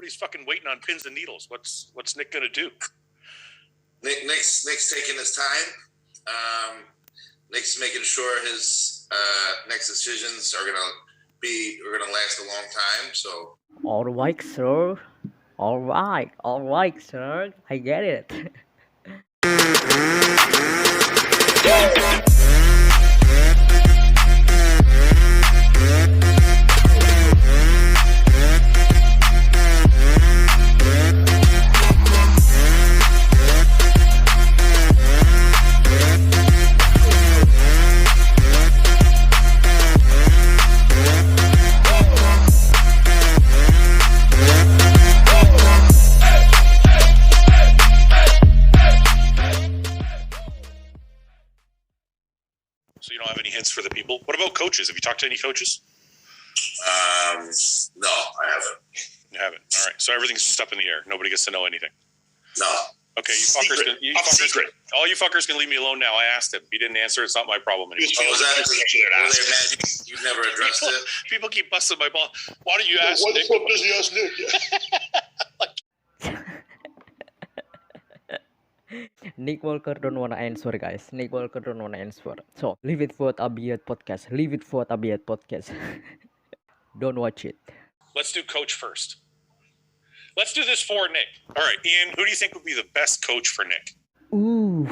everybody's fucking waiting on pins and needles. What's Nick gonna do? Nick's taking his time. Nick's making sure his next decisions are gonna last a long time. So. All right, sir. All right, sir. I get it. So you don't have any hints for the people? What about coaches? Have you talked to any coaches? No, I haven't. You haven't. All right. So everything's just up in the air. Nobody gets to know anything. No. Okay, all you fuckers can leave me alone now. I asked him. He didn't answer. It's not my problem anymore. You've never addressed it. People keep busting my ball. Why don't you ask Nick? What does he ask Nick? Nick Walker don't wanna answer, guys. Nick Walker don't wanna answer. So leave it for Abiyat podcast. Don't watch it. Let's do coach first. Let's do this for Nick. All right, Ian, who do you think would be the best coach for Nick? Ooh.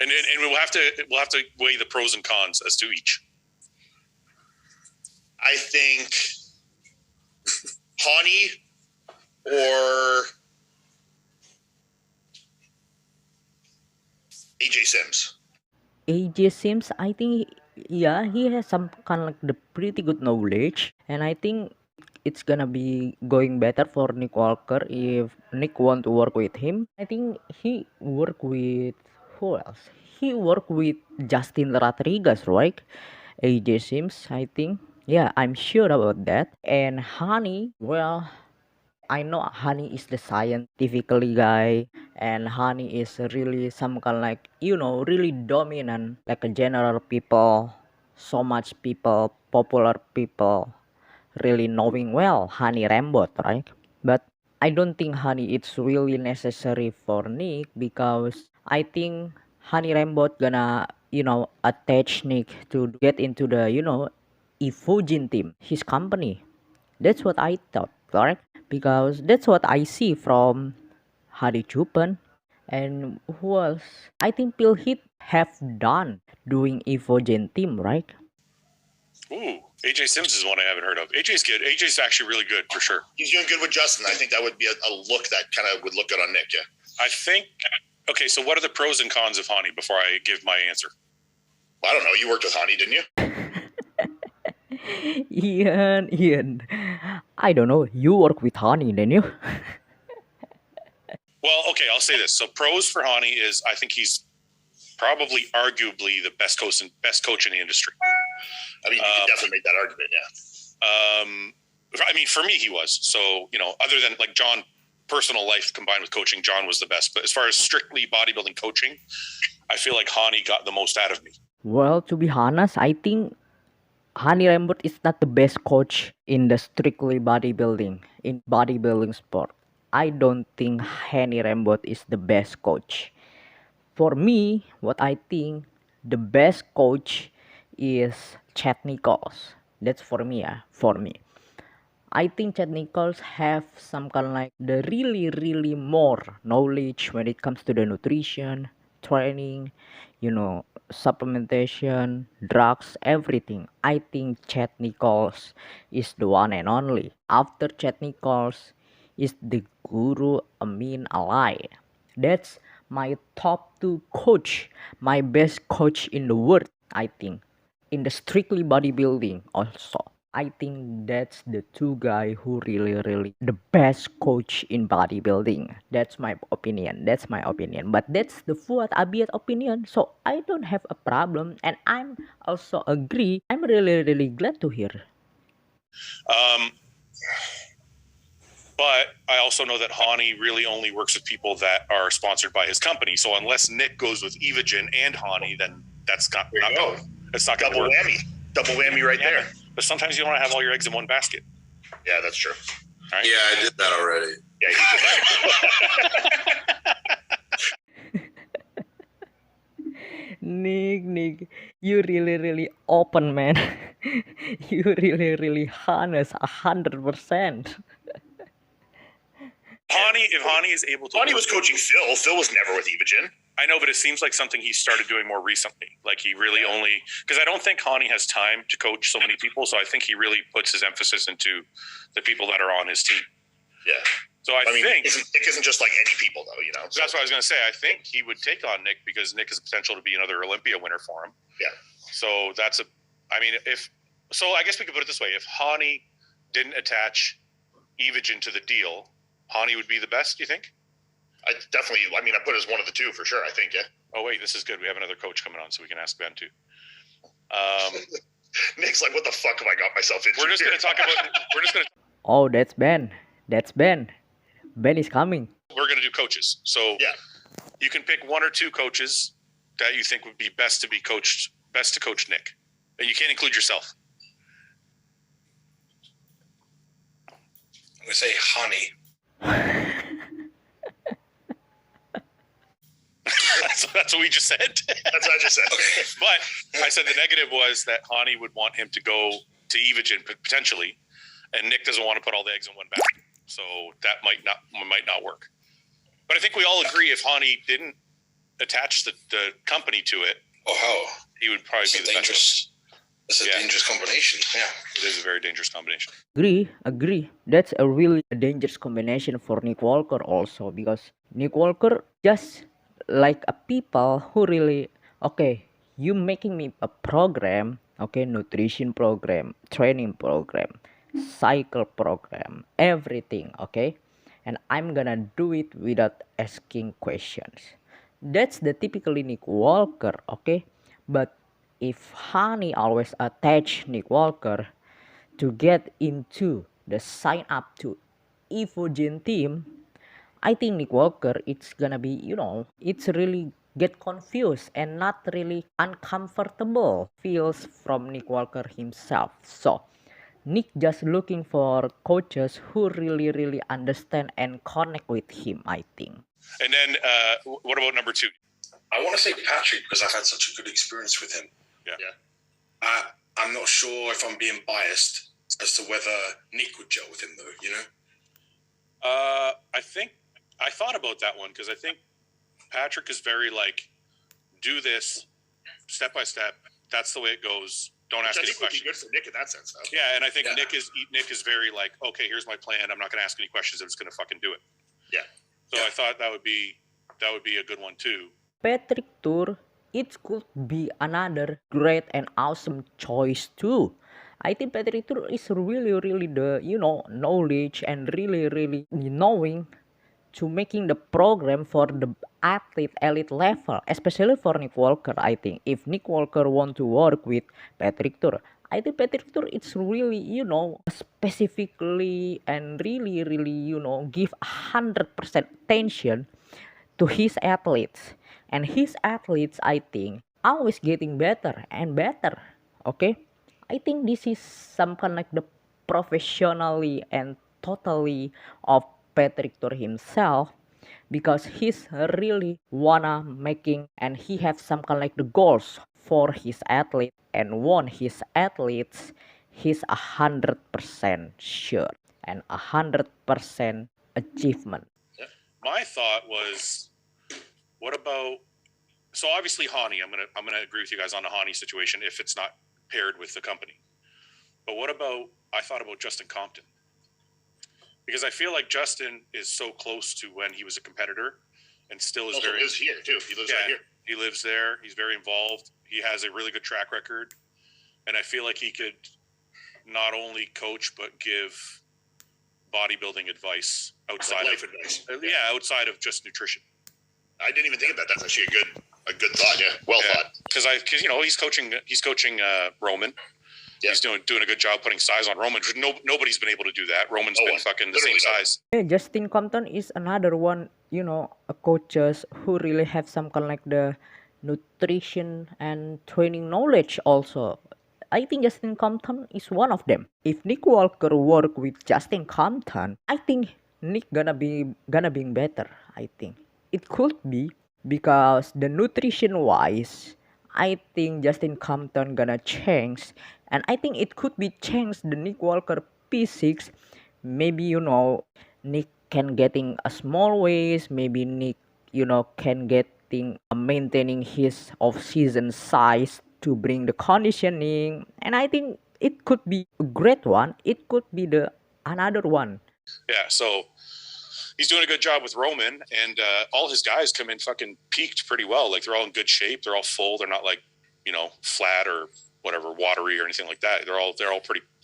And we'll have to weigh the pros and cons as to each. I think Hani or AJ Sims. AJ Sims, I think, yeah, he has some kind of like the pretty good knowledge, and I think it's gonna be going better for Nick Walker if Nick want to work with him. I think he work with who else? He worked with Justin Rodriguez, right? AJ Sims, I think. Yeah, I'm sure about that. And Hani, well, I know Hani is the scientifically guy, and Hani is really some kind like, really dominant, like a general people, so much people, popular people, really knowing well Hani Rambot, right? But I don't think Hani it's really necessary for Nick, because I think Hani Rambot gonna, attach Nick to get into the, Evogen team, his company. That's what I thought, correct? Because that's what I see from Hadi Chupan. And who else? I think Pil Hit have done doing Evogen team, right? Ooh, AJ Sims is one I haven't heard of. AJ's good. AJ's actually really good, for sure. He's doing good with Justin. I think that would be a look that kind of would look good on Nick, yeah. I think, okay, so what are the pros and cons of Hani before I give my answer? Well, I don't know. You worked with Hani, didn't you? Ian, I don't know. You work with Hani, didn't you? Well, okay, I'll say this. So pros for Hani is I think he's probably arguably the best coach in the industry. I mean, you can definitely make that argument, yeah. I mean, for me, he was. So, other than like John, personal life combined with coaching, John was the best. But as far as strictly bodybuilding coaching, I feel like Hani got the most out of me. Well, to be honest, I think Hani Rambut is not the best coach in the strictly bodybuilding, in bodybuilding sport. I don't think Hani Rambut is the best coach. For me, what I think the best coach is Chad Nichols. That's for me, for me. I think Chad Nichols have some kind of like the really more knowledge when it comes to the nutrition, training, supplementation, drugs, everything. I think Chad Nichols is the one and only. After Chad Nichols is the Guru Amin Alai. That's my top 2 coach, my best coach in the world, I think. In the strictly bodybuilding also. I think that's the 2 guy who really the best coach in bodybuilding. That's my opinion. But that's the Fuad Abiyat opinion. So I don't have a problem, and I'm also agree. I'm really glad to hear. But I also know that Hani really only works with people that are sponsored by his company. So unless Nick goes with Evogen and Hani, then that's not going. It's not going to Double work. whammy. Double whammy right there. But sometimes you don't want to have all your eggs in one basket. Yeah, that's true. Right? Yeah, I did that already. Yeah, he did that. Nick, you really open, man. You really honest, 100%. If Hani is able to... Hani was coaching Phil. Phil was never with Evogen. I know, but it seems like something he started doing more recently. Like he really only... Because I don't think Hani has time to coach so many people, so I think he really puts his emphasis into the people that are on his team. Yeah. So I think... Nick isn't just like any people, though, you know? So that's what I was going to say. I think he would take on Nick because Nick has the potential to be another Olympia winner for him. Yeah. So that's a... I mean, So I guess we could put it this way. If Hani didn't attach Evogen to the deal, Hani would be the best, do you think? I put it as one of the two for sure, I think, yeah. Oh, wait, this is good. We have another coach coming on, so we can ask Ben, too. Nick's like, what the fuck have I got myself into? We're just going to talk about... Oh, that's Ben. Ben is coming. We're going to do coaches. So Yeah. you can pick one or two coaches that you think would be best to coach Nick. And you can't include yourself. I'm going to say Hani. That's what we just said. That's what I just said. Okay. But I said the negative was that Hani would want him to go to Evogen potentially, and Nick doesn't want to put all the eggs in one basket. So that might not work. But I think we all agree if Hani didn't attach the company to it, he would probably be the best. It's a dangerous combination. Yeah. It is a very dangerous combination. Agree. That's a really dangerous combination for Nick Walker also, because Nick Walker just like a people who really, okay, you making me a program, okay, nutrition program, training program, cycle program, everything, okay, and I'm gonna do it without asking questions. That's the typically Nick Walker, okay. But if Hani always attach Nick Walker to get into the sign up to Evogen team, I think Nick Walker, it's gonna be, it's really get confused and not really uncomfortable feels from Nick Walker himself. So Nick just looking for coaches who really understand and connect with him, I think. And then what about number two? I want to say Patrick because I've had such a good experience with him. Yeah. I'm not sure if I'm being biased as to whether Nick would gel with him, though, you know? I thought about that one because I think Patrick is very like, do this step by step. That's the way it goes. Don't ask any questions. Would be good for Nick in that sense, though. Yeah, and I think Nick is very like, okay, here's my plan. I'm not going to ask any questions. I'm just going to fucking do it. Yeah. So I thought that would be a good one too. Patrick Tour, it could be another great and awesome choice too. I think Patrick Tour is really the knowledge and really knowing to making the program for the athlete elite level, especially for Nick Walker. I think if Nick Walker want to work with Patrick Tour, I think Patrick Tour it's really specifically and really give 100% attention to his athletes, and his athletes I think always getting better and better. Okay, I think this is some kind like the professionally and totally of Patrick Tour himself, because he's really wanna making and he have some kind like the goals for his athlete and want his athletes. He's 100% sure and 100% achievement. My thought was, what about? So obviously Hani, I'm gonna agree with you guys on the Hani situation if it's not paired with the company. But what about? I thought about Justin Compton. Because I feel like Justin is so close to when he was a competitor and still is Also very... lives here, too. He lives right here. He lives there. He's very involved. He has a really good track record. And I feel like he could not only coach, but give bodybuilding advice outside life of... advice. Yeah, outside of just nutrition. I didn't even think of that. That's actually a good thought, yeah. Well thought. Because he's coaching Roman. Yeah. He's doing a good job putting size on Roman. Nobody's been able to do that. Roman's been fucking the same size. Yeah, Justin Compton is another one, a coaches who really have some kind of like the, nutrition and training knowledge also. I think Justin Compton is one of them. If Nick Walker work with Justin Compton, I think Nick gonna be better. I think it could be because the nutrition wise, I think Justin Compton gonna change, and I think it could be change the Nick Walker P6. Maybe Nick can getting a small waist. Maybe Nick can getting maintaining his off-season size to bring the conditioning, and I think it could be a great one. It could be the another one. Yeah, so he's doing a good job with Roman, and all his guys come in fucking peaked pretty well. Like they're all in good shape. They're all full. They're not like flat or whatever, watery or anything like that. They're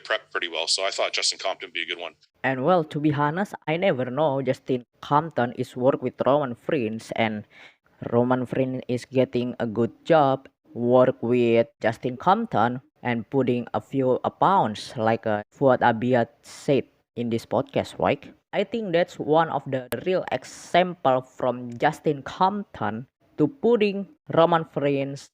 prepped pretty well. So I thought Justin Compton would be a good one. And well, to be honest, I never know Justin Compton is work with Roman Reigns, and Roman Reigns is getting a good job work with Justin Compton and putting a few pounds like Fuad Abiyat said in this podcast, right? I think that's one of the real example from Justin Compton to putting Roman Reigns,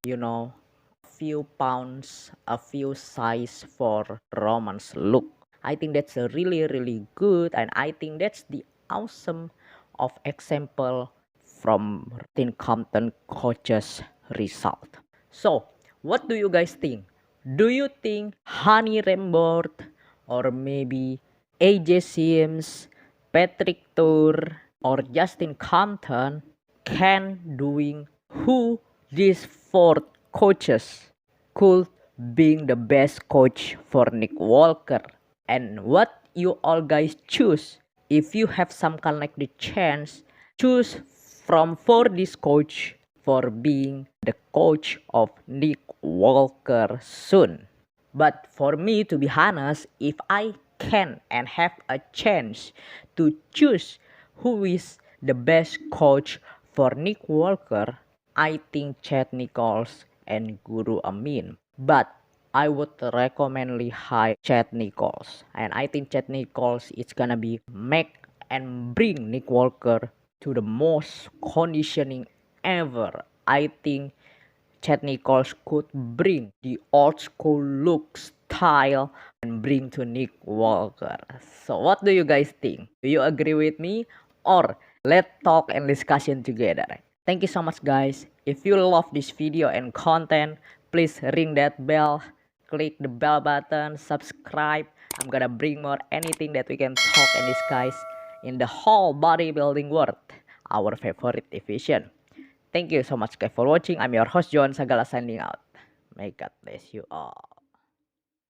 few pounds, a few size for Roman's look. I think that's a really really good, and I think that's the awesome of example from Tin Compton coaches result. So what do you guys think? Do you think Honey Rembert or maybe AJ Sims, Patrick Tour or Justin Compton can doing who these four coaches could being the best coach for Nick Walker? And what you all guys choose? If you have some kind like the chance, choose from for this coach for being the coach of Nick Walker soon. But for me, to be honest, if I can and have a chance to choose who is the best coach for Nick Walker, I think Chad Nichols and Guru Amin. But I would recommendly hire Chad Nichols, and I think Chad Nichols is gonna be make and bring Nick Walker to the most conditioning ever. I think Chad Nichols could bring the old school look style and bring to Nick Walker. So what do you guys think? Do you agree with me? Or let's talk and discussion together. Thank you so much guys. If you love this video and content, please ring that bell, click the bell button, subscribe. I'm gonna bring more anything that we can talk and discuss in the whole bodybuilding world, our favorite division. Thank you so much guys for watching. I'm your host Joan Sagala signing out. May God bless you all.